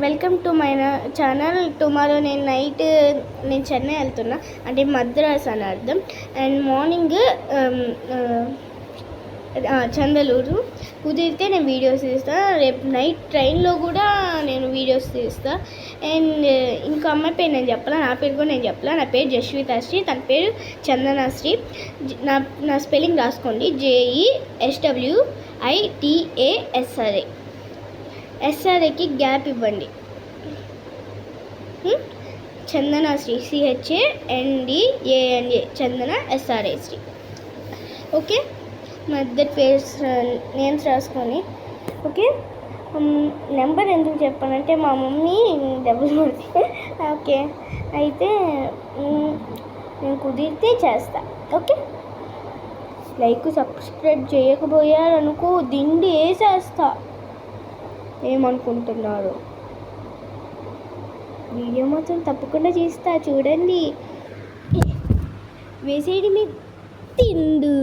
Welcome to my channel. Tomorrow నేను చెన్నై వెళ్తున్నా, అంటే మద్రాస్ అని అర్థం. And morning Chandalur. కుదిరితే నేను వీడియోస్ తీస్తాను. రేపు నైట్ ట్రైన్లో కూడా నేను వీడియోస్ తీస్తాను. అండ్ ఇంకో అమ్మాయి పేరు నేను చెప్పాలా, నా పేరు కూడా నేను చెప్పాలా. నా పేరు జస్వితాశ్రీ, తన పేరు చందనాశ్రీ. నా స్పెల్లింగ్ రాసుకోండి, JESWITASRA. SRAకి గ్యాప్ ఇవ్వండి. చందనాశ్రీ, CHANDANA, చందన SRAశ్రీ. ఓకే, మా ఇద్దరు పేర్స్ నేమ్స్ రాసుకొని. ఓకే, నెంబర్ ఎందుకు చెప్పానంటే మా మమ్మీ డబ్బులు పడితే. ఓకే, అయితే నేను కుదిరితే చేస్తా. ఓకే, లైక్ సబ్స్క్రైబ్ చేయకపోయారనుకో దిండి వేసేస్తా. ఏమనుకుంటున్నారు? వీడియో మాత్రం తప్పకుండా చేస్తా, చూడండి. వేసేది మీ తిండు.